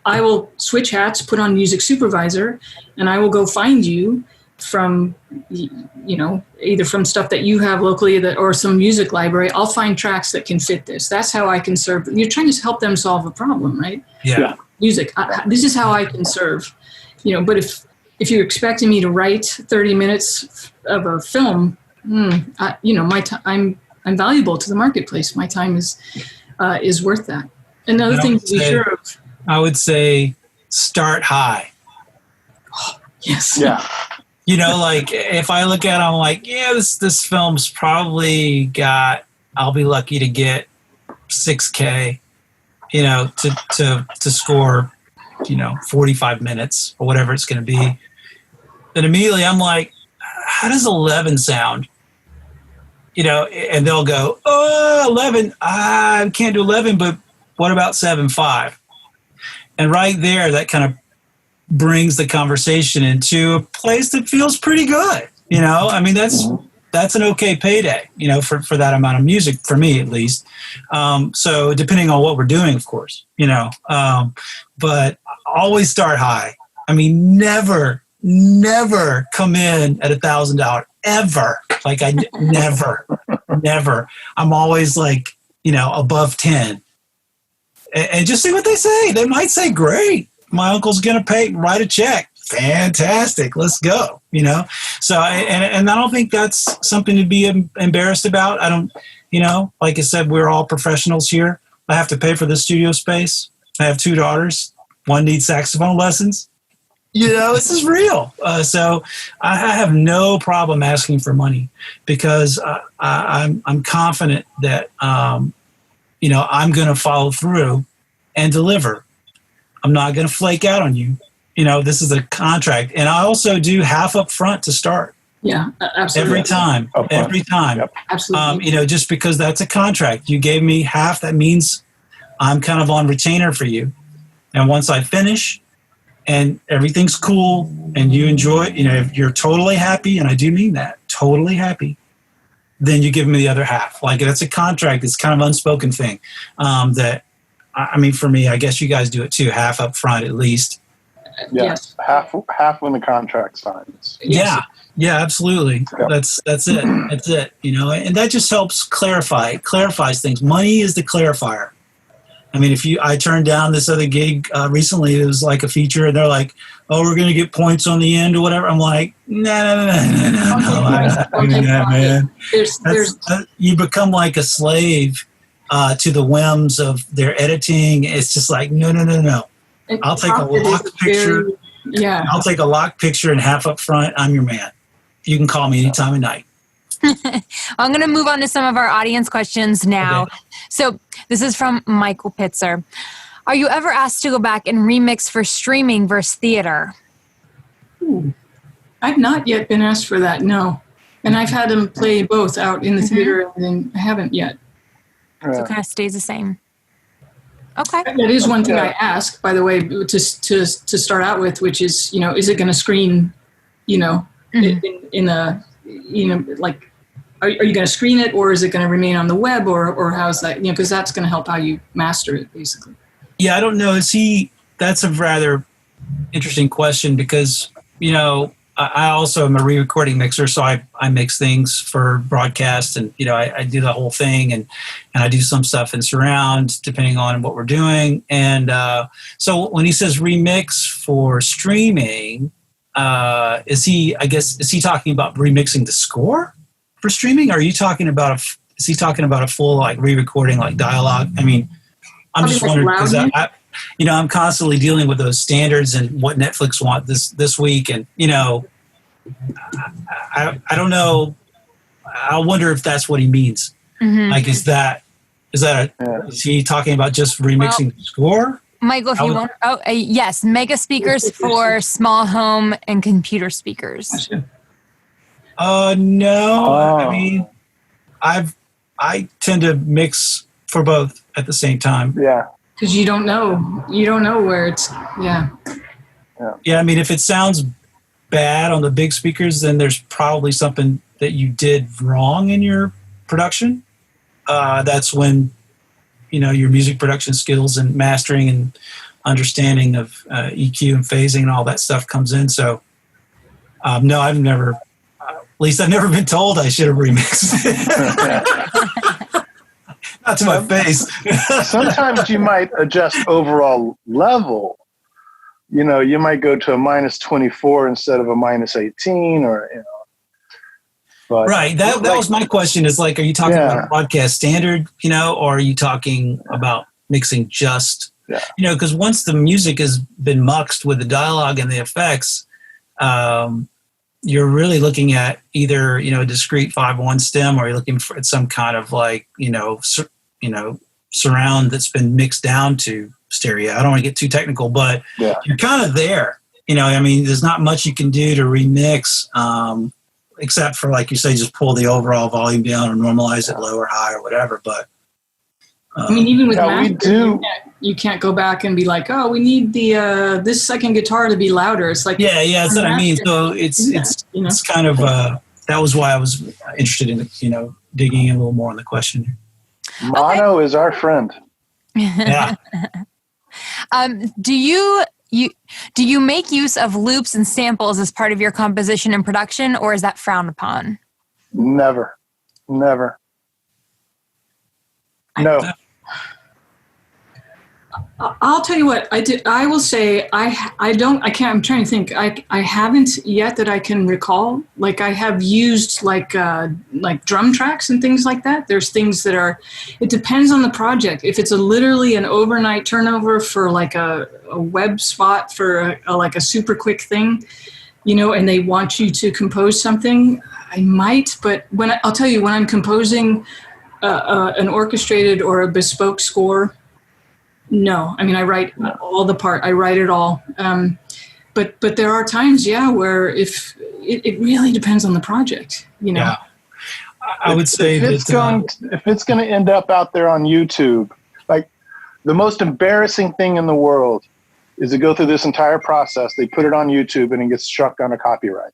I will switch hats, put on music supervisor, and I will go find you from, either from stuff that you have locally or some music library. I'll find tracks that can fit this. That's how I can serve. You're trying to help them solve a problem, right? Yeah. Music. This is how I can serve. But if you're expecting me to write 30 minutes of a film, my time, I'm valuable to the marketplace. My time is worth that. Another thing to be sure of. I would say start high. Yes. Yeah. If I look at it, I'm like, this film's probably got, I'll be lucky to get $6,000, to score, 45 minutes or whatever it's going to be. Then immediately I'm like, how does 11 sound? And they'll go, 11, I can't do 11, but what about 7/5? And right there, that kind of brings the conversation into a place that feels pretty good. I mean, that's an okay payday, for that amount of music, for me at least. So depending on what we're doing, of course, but always start high. I mean, never come in at $1,000 ever. Like never. I'm always like, above 10 and just see what they say. They might say, great. My uncle's going to write a check. Fantastic. Let's go. So I don't think that's something to be embarrassed about. I don't, like I said, we're all professionals here. I have to pay for the studio space. I have 2 daughters. One needs saxophone lessons. This is real. So I have no problem asking for money because I'm confident that, I'm going to follow through and deliver. I'm not going to flake out on you. This is a contract. And I also do half up front to start. Yeah, absolutely. Every time. Yep. Absolutely. Just because that's a contract. You gave me half, that means I'm kind of on retainer for you. And once I finish and everything's cool and you enjoy, if you're totally happy, and I do mean that, totally happy, then you give me the other half. Like, that's a contract. It's kind of unspoken thing that, for me, I guess you guys do it too, half up front at least. Yes. Half when the contract signs. Yeah, absolutely. Yep. That's it. That's it. And that just helps clarifies things. Money is the clarifier. I turned down this other gig recently. It was like a feature, and they're like, "Oh, we're going to get points on the end or whatever." I'm like, no, man. You become like a slave to the whims of their editing. It's just like, no. I'll take a locked picture. I'll take a locked picture and half up front. I'm your man. You can call me any time of night. I'm going to move on to some of our audience questions now. Okay. So this is from Michael Pitzer. Are you ever asked to go back and remix for streaming versus theater? I've not yet been asked for that, no. And I've had them play both out in the theater, and I haven't yet. So it kind of stays the same. Okay. That is one thing I ask, by the way, to start out with, which is, is it going to screen, in a, like, are you going to screen it, or is it going to remain on the web, or how's that? Because that's going to help how you master it, basically. Yeah, I don't know. That's a rather interesting question because, I also am a re-recording mixer, so I mix things for broadcast, and I do the whole thing, and I do some stuff in surround depending on what we're doing. And so when he says remix for streaming, is he talking about remixing the score for streaming? Or are you talking about is he talking about a full like re-recording like dialogue? I'm just wondering because I'm constantly dealing with those standards and what Netflix want this week, and I don't know. I wonder if that's what he means. Mm-hmm. Like, is he talking about just remixing the score? Michael, if you want, yes, mega speakers for small home and computer speakers. No, I tend to mix for both at the same time. Yeah. Because you don't know where it's, Yeah, if it sounds bad on the big speakers, then there's probably something that you did wrong in your production. That's when, your music production skills and mastering and understanding of EQ and phasing and all that stuff comes in. So, no, I've never been told I should have remixed. Not to my face. Sometimes you might adjust overall level. You might go to a -24 instead of a -18, or But right. That was my question. Is like, are you talking about broadcast standard? Or are you talking about mixing just? Because once the music has been muxed with the dialogue and the effects, you're really looking at either a discrete 5-1 stem, or you're looking at some kind of like surround that's been mixed down to stereo. I don't want to get too technical, but you're kind of there. There's not much you can do to remix, except for, like you say, just pull the overall volume down or normalize it low or high or whatever. But even with mastering, you can't go back and be like, oh, we need the this second guitar to be louder. It's like that's what I mean. So it's kind of that was why I was interested in digging in a little more on the question. Mono is our friend. Yeah. Do you make use of loops and samples as part of your composition and production, or is that frowned upon? Never. No. I'll tell you what I did. I will say I don't. I can't. I'm trying to think. I haven't yet that I can recall. Like I have used like drum tracks and things like that. There's things that are. It depends on the project. If it's literally an overnight turnover for like a web spot for like a super quick thing, and they want you to compose something, I might. But I'll tell you when I'm composing an orchestrated or a bespoke score. No, I mean, I write all the part. I write it all. But there are times, where if it really depends on the project, Yeah, I would say if it's going to end up out there on YouTube, like the most embarrassing thing in the world is to go through this entire process. They put it on YouTube and it gets struck on a copyright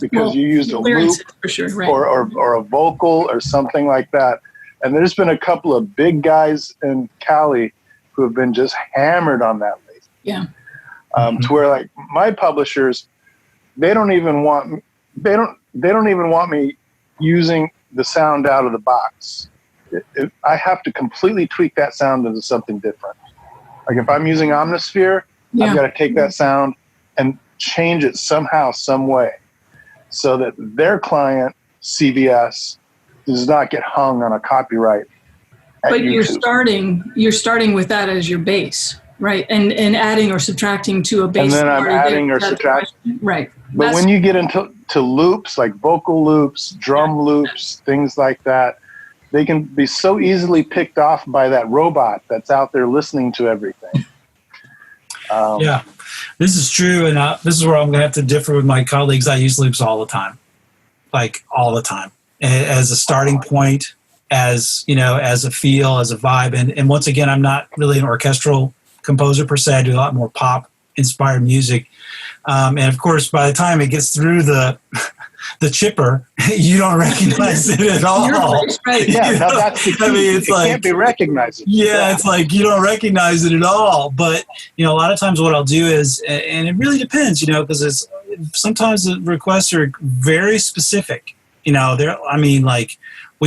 because you used a loop for sure, right. or a vocal or something like that. And there's been a couple of big guys in Cali who have been just hammered on that lately. Yeah. To where like my publishers, they don't even want me using the sound out of the box. I have to completely tweak that sound into something different. Like if I'm using Omnisphere, I've got to take that sound and change it somehow, some way, so that their client, CBS, does not get hung on a copyright. But you're starting with that as your base, right? And adding or subtracting to a base. And then I'm adding or subtracting. Right. But when you get into loops, like vocal loops, drum loops, things like that, they can be so easily picked off by that robot that's out there listening to everything. Yeah, this is true. And this is where I'm going to have to differ with my colleagues. I use loops all the time, like all the time. As a starting point, as a feel, as a vibe. And once again, I'm not really an orchestral composer per se. I do a lot more pop inspired music. And of course, by the time it gets through the chipper, you don't recognize it at all. Right. Yeah, that's the key. I mean, it can't be recognized. Yeah, it's like you don't recognize it at all. But a lot of times what I'll do is, and it really depends, because sometimes the requests are very specific. We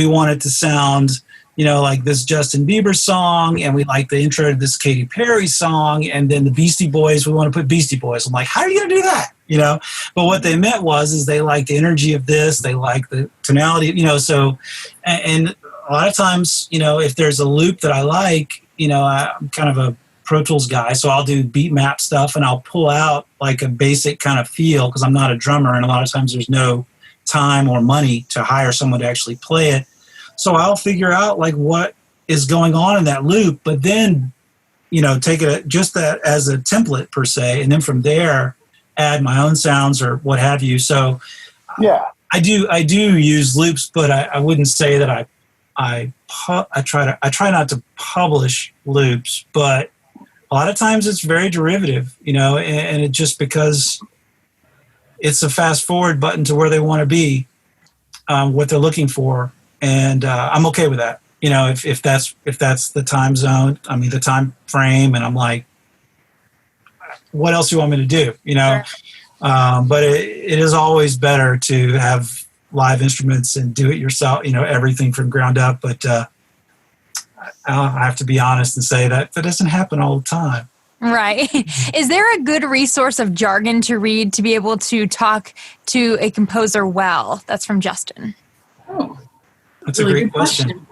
want it to sound, like this Justin Bieber song, and we like the intro to this Katy Perry song, and then the Beastie Boys, we want to put Beastie Boys. I'm like, how are you going to do that? But what they meant is they like the energy of this, they like the tonality, so, and a lot of times, if there's a loop that I like, I'm kind of a Pro Tools guy, so I'll do beat map stuff, and I'll pull out like a basic kind of feel, because I'm not a drummer, and a lot of times there's no time or money to hire someone to actually play it. So I'll figure out like what is going on in that loop, but then, take it just that as a template per se. And then from there, add my own sounds or what have you. So yeah, I do use loops, but I wouldn't say that I try not to publish loops, but a lot of times it's very derivative, and it just because it's a fast forward button to where they want to be, what they're looking for. And I'm okay with that. If that's the time zone, the time frame, and I'm like, what else do you want me to do? Sure. But it is always better to have live instruments and do it yourself, everything from ground up. But I have to be honest and say that doesn't happen all the time. Right. Is there a good resource of jargon to read to be able to talk to a composer well? That's from Justin. Oh, that's really a great question.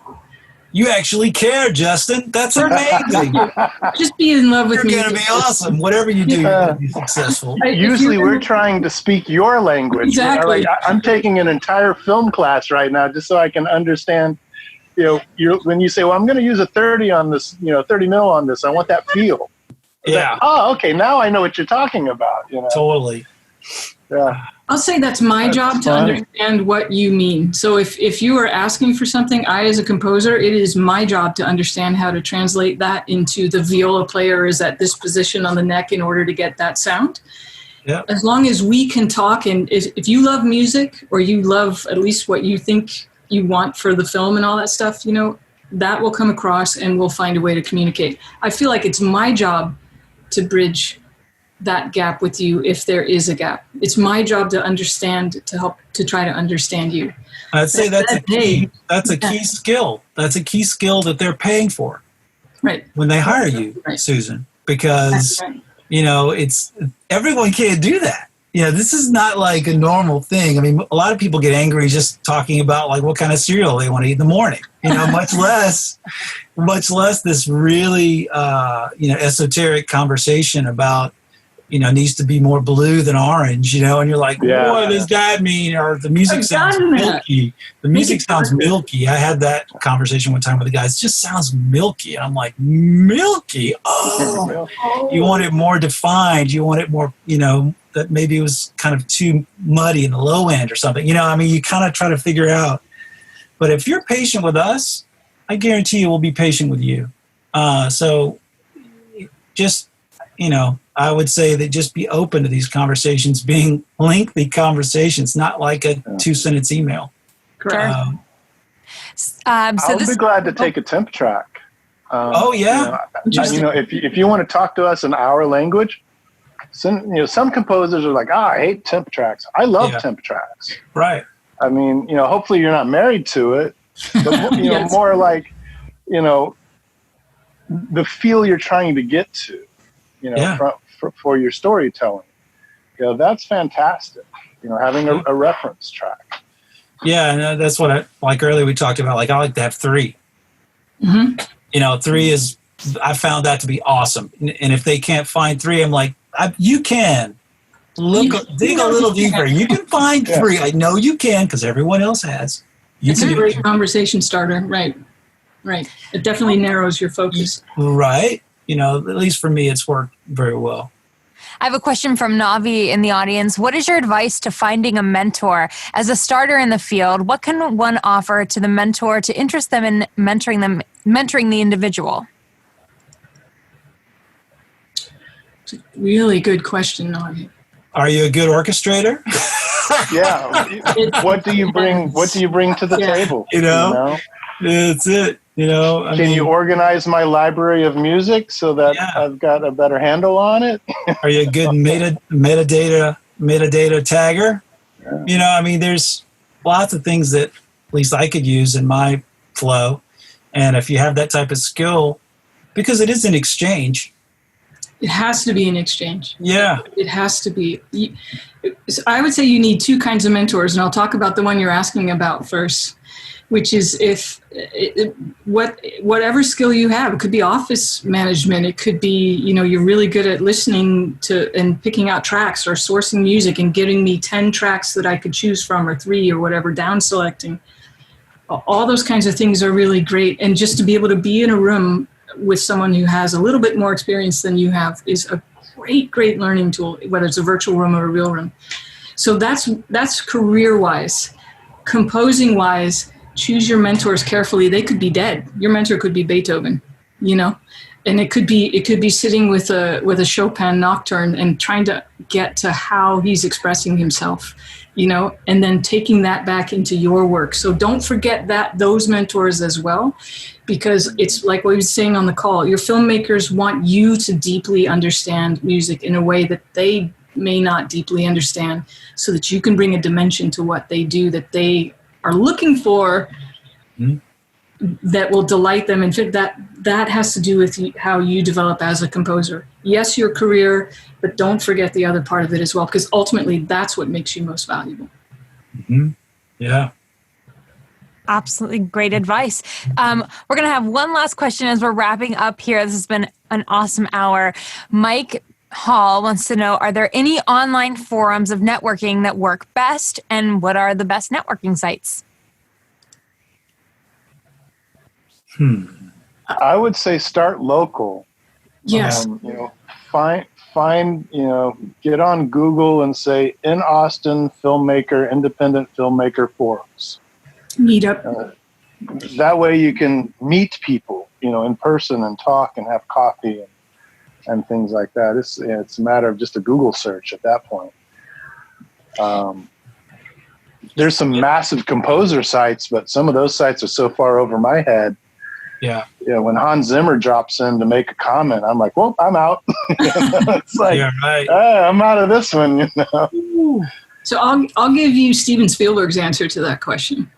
You actually care, Justin. That's amazing. Just be in love with me. You're going to be awesome. Whatever you do, you're going to be successful. Usually we're trying to speak your language. Exactly. I'm taking an entire film class right now just so I can understand, when you say, well, I'm going to use a 30 on this, 30 mil on this, I want that feel. Yeah. Oh, okay. Now I know what you're talking about. Totally. Yeah. I'll say that's my job to understand what you mean. So if you are asking for something, as a composer, it is my job to understand how to translate that into the viola player is at this position on the neck in order to get that sound. Yeah. As long as we can talk, and if you love music or you love at least what you think you want for the film and all that stuff, that will come across and we'll find a way to communicate. I feel like it's my job to bridge that gap with you if there is a gap. It's my job to understand, to help, to try to understand you. I'd say that's a key skill. That's a key skill that they're paying for. Right. when they hire you, Right. Susan, because Right. it's everyone can't do that. This is not like a normal thing. I mean, a lot of people get angry just talking about like what kind of cereal they want to eat in the morning. Much less this really esoteric conversation about needs to be more blue than orange. And you're like, what does that mean? Or the music sounds milky. The music sounds milky. I had that conversation one time with the guys. It just sounds milky. And I'm like, milky? Oh, you want it more defined. You want it more, that maybe it was kind of too muddy in the low end or something. You kind of try to figure out. But if you're patient with us, I guarantee you we'll be patient with you. So just, I would say that just be open to these conversations being lengthy conversations, not like a 2-sentence email. Correct. I'll be glad to take a temp track. If you want to talk to us in our language, some composers are like, I hate temp tracks. I love temp tracks. Right. I mean, hopefully you're not married to it, but Yes. more like, the feel you're trying to get to, for your storytelling. That's fantastic. Having a reference track. Yeah, and that's what I like earlier we talked about. Like I like to have 3. Mm-hmm. 3 is, I found that to be awesome. And if they can't find 3, I'm like, you can. Dig a little deeper. You can find 3. I know you can because everyone else has. It's a great conversation starter. Right. It definitely narrows your focus. Right. At least for me, it's worked very well. I have a question from Navi in the audience. What is your advice to finding a mentor? As a starter in the field, what can one offer to the mentor to interest them in mentoring the individual? It's a really good question, Navi. Are you a good orchestrator? Yeah. What do you bring? What do you bring to the table? That's it. Can you organize my library of music so that I've got a better handle on it? Are you a good metadata tagger? Yeah. There's lots of things that at least I could use in my flow. And if you have that type of skill, because it is an exchange. It has to be an exchange. Yeah. It has to be. I would say you need 2 kinds of mentors, and I'll talk about the one you're asking about first, which is whatever skill you have. It could be office management. It could be, you're really good at listening to and picking out tracks or sourcing music and giving me 10 tracks that I could choose from, or 3 or whatever, down selecting. All those kinds of things are really great. And just to be able to be in a room with someone who has a little bit more experience than you have is a great learning tool, whether it's a virtual room or a real room. So that's career-wise. Composing-wise, choose your mentors carefully. They could be dead. Your mentor could be Beethoven, and it could be sitting with a Chopin nocturne and trying to get to how he's expressing himself, and then taking that back into your work. So don't forget those mentors as well, because it's like what we were saying on the call. Your filmmakers want you to deeply understand music in a way that they may not deeply understand, so that you can bring a dimension to what they do that they are looking for, that will delight them. And that has to do with how you develop as a composer. Yes, your career, but don't forget the other part of it as well, because ultimately that's what makes you most valuable. Mm-hmm. Yeah. Absolutely great advice. We're going to have one last question as we're wrapping up here. This has been an awesome hour. Mike Hall wants to know, are there any online forums of networking that work best, and what are the best networking sites? I would say start local. Yes. Find, get on Google and say in Austin independent filmmaker forums. Meetup. That way you can meet people, in person and talk and have coffee and things like that. It's a matter of just a Google search at that point. There's some massive composer sites, but some of those sites are so far over my head. Yeah. When Hans Zimmer drops in to make a comment, I'm like, well, I'm out. It's like, right. I'm out of this one. So I'll give you Steven Spielberg's answer to that question.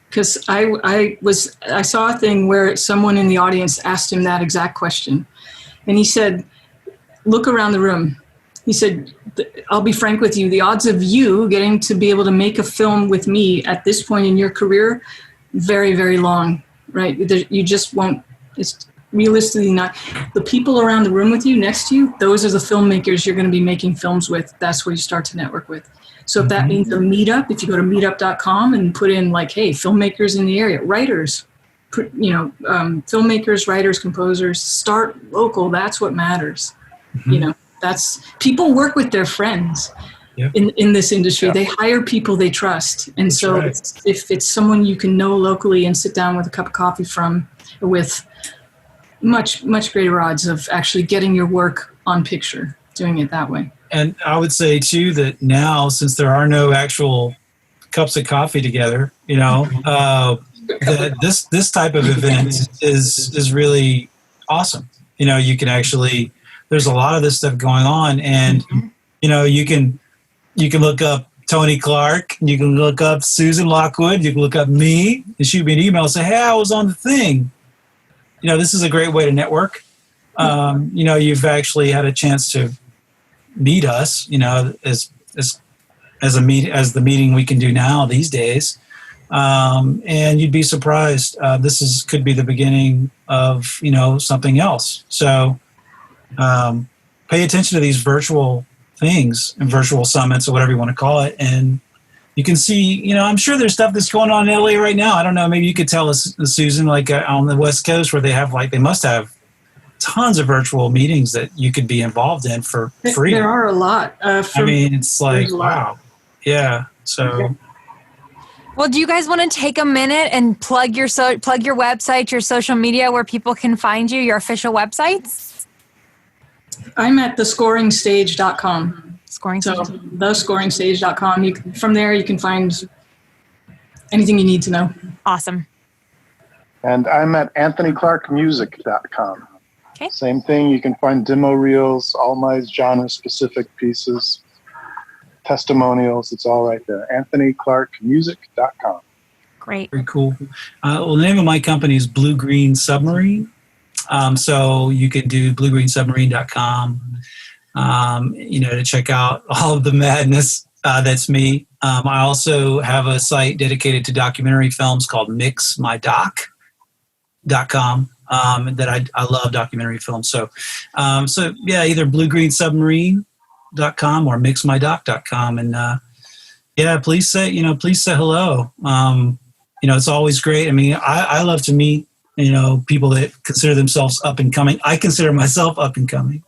Because I saw a thing where someone in the audience asked him that exact question. And he said, look around the room. He said, I'll be frank with you, the odds of you getting to be able to make a film with me at this point in your career, very, very long, right? You just won't, it's realistically not. The people around the room with you, next to you, those are the filmmakers you're going to be making films with. That's where you start to network with. So if that means a meetup, if you go to meetup.com and put in like, hey, filmmakers in the area, writers, filmmakers, writers, composers, start local. That's what matters. That's people work with their friends in this industry. Yeah. They hire people they trust. And that's so right. If it's someone you can know locally and sit down with a cup of coffee with much, much greater odds of actually getting your work on picture, doing it that way. And I would say too that now, since there are no actual cups of coffee together, that this type of event is really awesome. You can actually, there's a lot of this stuff going on, and you can look up Tony Clark, you can look up Susan Lockwood, you can look up me and shoot me an email and say, hey, I was on the thing. This is a great way to network. You've actually had a chance to meet us, as the meeting we can do now these days. And you'd be surprised. This could be the beginning of, something else. So pay attention to these virtual things and virtual summits or whatever you want to call it. And you can see, I'm sure there's stuff that's going on in LA right now. I don't know. Maybe you could tell us, Susan, like on the West Coast where they must have tons of virtual meetings that you could be involved in for free. There are a lot. It's like, wow. Yeah. So. Okay. Well, do you guys want to take a minute and plug your website, your social media, where people can find you, your official websites? I'm at thescoringstage.com. Thescoringstage.com. From there, you can find anything you need to know. Awesome. And I'm at anthonyclarkmusic.com. Okay. Same thing. You can find demo reels, all my genre-specific pieces, testimonials. It's all right there. anthonyclarkmusic.com. Great. Very cool. Well, the name of my company is Blue Green Submarine. So you could do bluegreensubmarine.com, to check out all of the madness. That's me. I also have a site dedicated to documentary films called mixmydoc.com. That I love documentary films. So either bluegreensubmarine.com or mixmydoc.com. And please say hello. It's always great. I mean, I love to meet, people that consider themselves up and coming. I consider myself up and coming,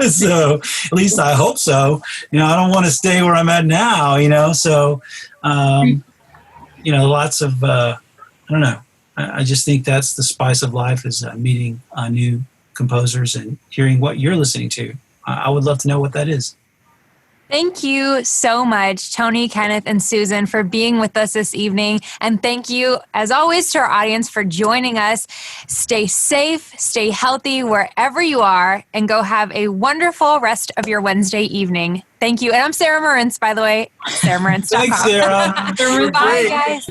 so at least I hope so. I don't want to stay where I'm at now, so, lots of, I don't know. I just think that's the spice of life, is meeting new composers and hearing what you're listening to. I would love to know what that is. Thank you so much, Tony, Kenneth, and Susan, for being with us this evening. And thank you, as always, to our audience for joining us. Stay safe, stay healthy wherever you are, and go have a wonderful rest of your Wednesday evening. Thank you. And I'm Sarah Marantz, by the way. SarahMarantz.com. Thanks, Sarah. Bye, guys.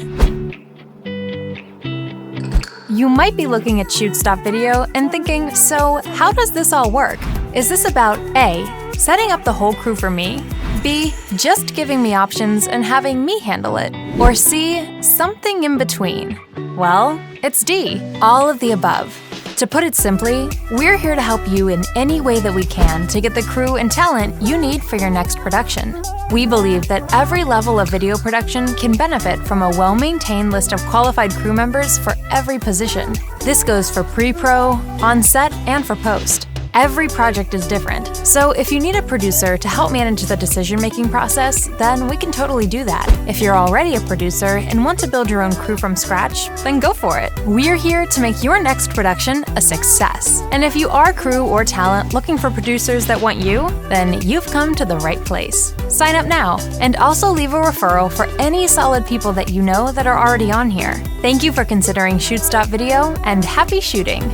You might be looking at Shoots.Video and thinking, so how does this all work? Is this about A, setting up the whole crew for me, B, just giving me options and having me handle it, or C, something in between? Well, it's D, all of the above. To put it simply, we're here to help you in any way that we can to get the crew and talent you need for your next production. We believe that every level of video production can benefit from a well-maintained list of qualified crew members for every position. This goes for pre-pro, on-set, and for post. Every project is different, so if you need a producer to help manage the decision-making process, then we can totally do that. If you're already a producer and want to build your own crew from scratch, then go for it. We're here to make your next production a success. And if you are crew or talent looking for producers that want you, then you've come to the right place. Sign up now, and also leave a referral for any solid people that you know that are already on here. Thank you for considering Shoots.Video, and happy shooting!